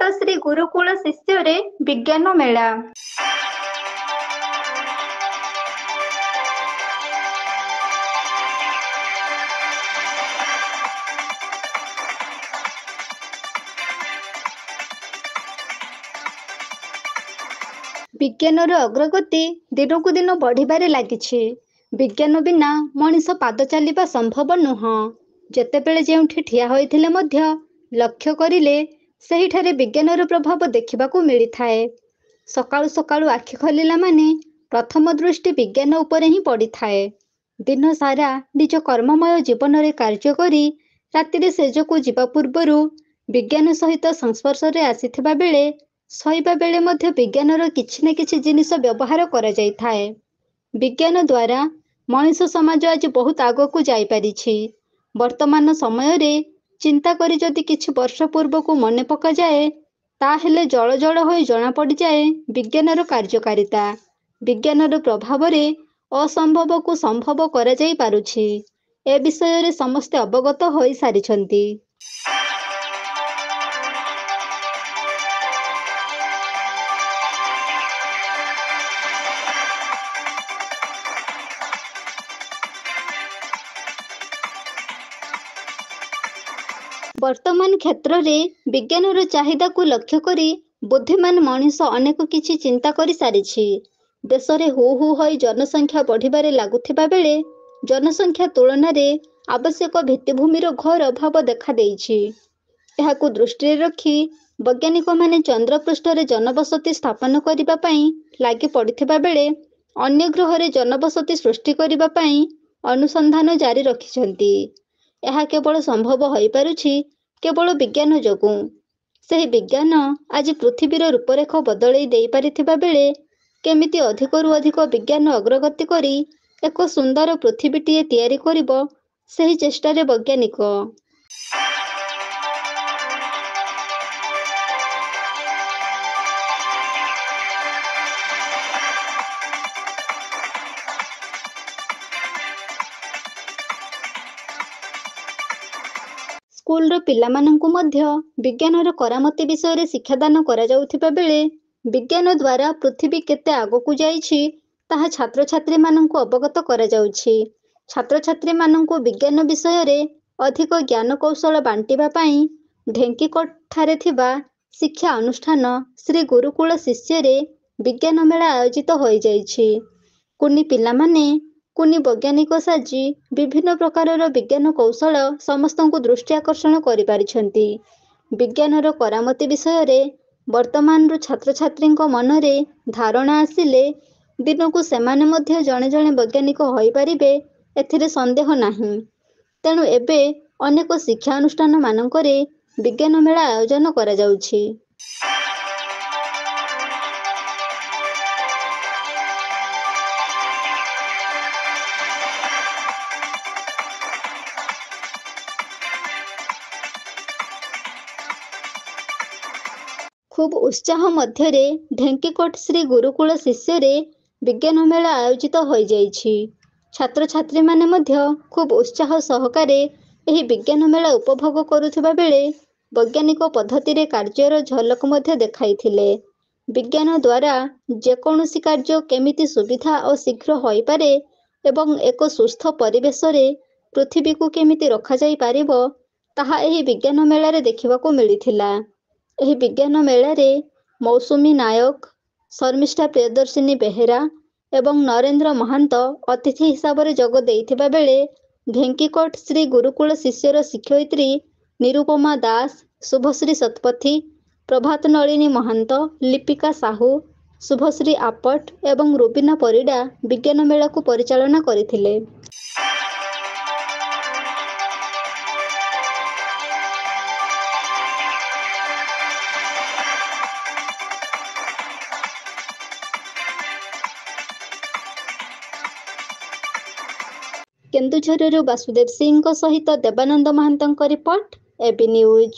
धेंकीकोट श्री गुरुकुल शिष्य विज्ञान मेला। विज्ञानर अग्रगति दिनकू दिन बढ़िबारे लागिछि। विज्ञान बिना मनीष पाद चलिबा संभव नुह। जेतेबेले जेउठी ठिया होइथिले मध्य लक्ष्य करिले सेहिठारे विज्ञानर प्रभाव देखिबाकू मिलिथाए। सकाळु सकाळु आखि खोलिला माने प्रथम दृष्टि विज्ञान उपरे ही पड़िथाए। दिन सारा निज कर्ममय जीवन रे कार्य करी रातिरे सेजकू जीवा पूर्वरु विज्ञान सहित संस्पर्शरे आसीथिबा बेले शोइबा बेले मध्य विज्ञानर किछि न किछि जिनिस व्यवहार करा जाई थाए। विज्ञान द्वारा मनीष समाज आज बहुत आगकू जाई पारिछि। वर्तमान समय रे चिंता करी जदि किछि वर्ष पूर्व को मने पका जाए ताहेले जळ जळ होई जणा पड़ी जाए विज्ञानर कार्यकारिता। विज्ञानर प्रभाव रे असंभव को संभव करा जाई पारुछि। ए विषय रे समस्त अवगत होई सारिछंती। वर्तमान क्षेत्र रे विज्ञानर चाहिदा को लक्ष्य करी बुद्धिमान मनीष अनेक किछि चिंता करी सारिछि। देश रे हु हु होई जनसंख्या बढ़िबारे लागुथिबा बेले जनसंख्या तुलना रे आवश्यक भित्तिभूमिर घोर अभाव देखा देइछि। एहाकू दृष्टि रे रखी वैज्ञानिक माने चंद्र पृष्ठ रे जनबसति स्थापन करिबा पई लागि पड़िथिबा बेले अन्य ग्रह रे जनबसति सृष्टि करिबा पई अनुसंधान जारी रखिछंती। यह केवल संभव होई पारुछि केवल विज्ञान जोगु। सही विज्ञान आज पृथ्वीर रूपरेख बदलई देई पारिथिबा बेले केमिति अधिकरु अधिक विज्ञान अग्रगति करी एक सुंदर पृथ्वीटीए तैयारी करिबो सही चेष्टारे वैज्ञानिक। स्कूल रो पिलामानंकु मध्य विज्ञानर करामती विषय रे शिक्षादान करा जाउथिबा बेले विज्ञान द्वारा पृथ्वी केते आगकू जाइछि ताहा छात्र छात्री मानंकु अवगत करा जाउछि। छात्र छात्री मानंकु विज्ञान विषय रे अधिक ज्ञान कौशल बांटिबा पई ढेंकीकोट ठारे थिबा शिक्षा अनुष्ठान श्री गुरुकुल शिष्य रे विज्ञान मेला आयोजित होई जाइछि। कुनी पिलामाने कुनी वैज्ञानिक साजी विभिन्न प्रकारर विज्ञान कौशल समस्तंकु दृष्टि आकर्षण करि पारिछंती। विज्ञानर करामती विषय रे वर्तमान रो छात्र छात्रींक मनरे धारणा आसिले दिनकू सेमाने मध्य जणे जणे वैज्ञानिक होई पारिबे एथिरे संदेह नाही। तेणु एबे अनेक शिक्षा अनुष्ठान मानकरे विज्ञान मेला आयोजन करा जाउछि। खूब उत्साह मध्यरे ढेंकीकोट श्री गुरुकुल शिष्य रे विज्ञान मेला आयोजित होई जाइछि। छात्र छात्री माने मध्य खूब उत्साह सहकारे एही विज्ञान मेला उपभोग करुथिबा बेले वैज्ञानिक पद्धति रे कार्यर झलक मध्य देखाइथिले। विज्ञान द्वारा जेकोनोसी कार्य केमिति सुविधा और शीघ्र होई पारे एवं एक सुस्थ परिवेश रे पृथ्वी को केमिति रखा जाई पारिबो ताहा एही विज्ञान मेला रे देखिबाकू मिलिथिला। एही विज्ञान मेला रे मौसुमी नायक, शर्मिष्ठा प्रियदर्शिनी बेहेरा एवं नरेंद्र महांत अतिथि हिसाब रे जोग देइथिबा बेले ढेंकीकोट श्री गुरुकुल शिष्यर शिक्षयित्री निरुपमा दास, शुभश्री शतपथी, प्रभात नलिनी महांत, लिपिका साहू, शुभश्री आपट एवं रुबीना परिडा विज्ञान मेला को परिचालना करिथिले। केन्दुझरରୁ ବାସୁଦେବ ସିଂଙ୍କ ସହିତ ଦେବାନନ୍ଦ ମହାନ୍ତଙ୍କ ରିପୋର୍ଟ, एबी न्यूज।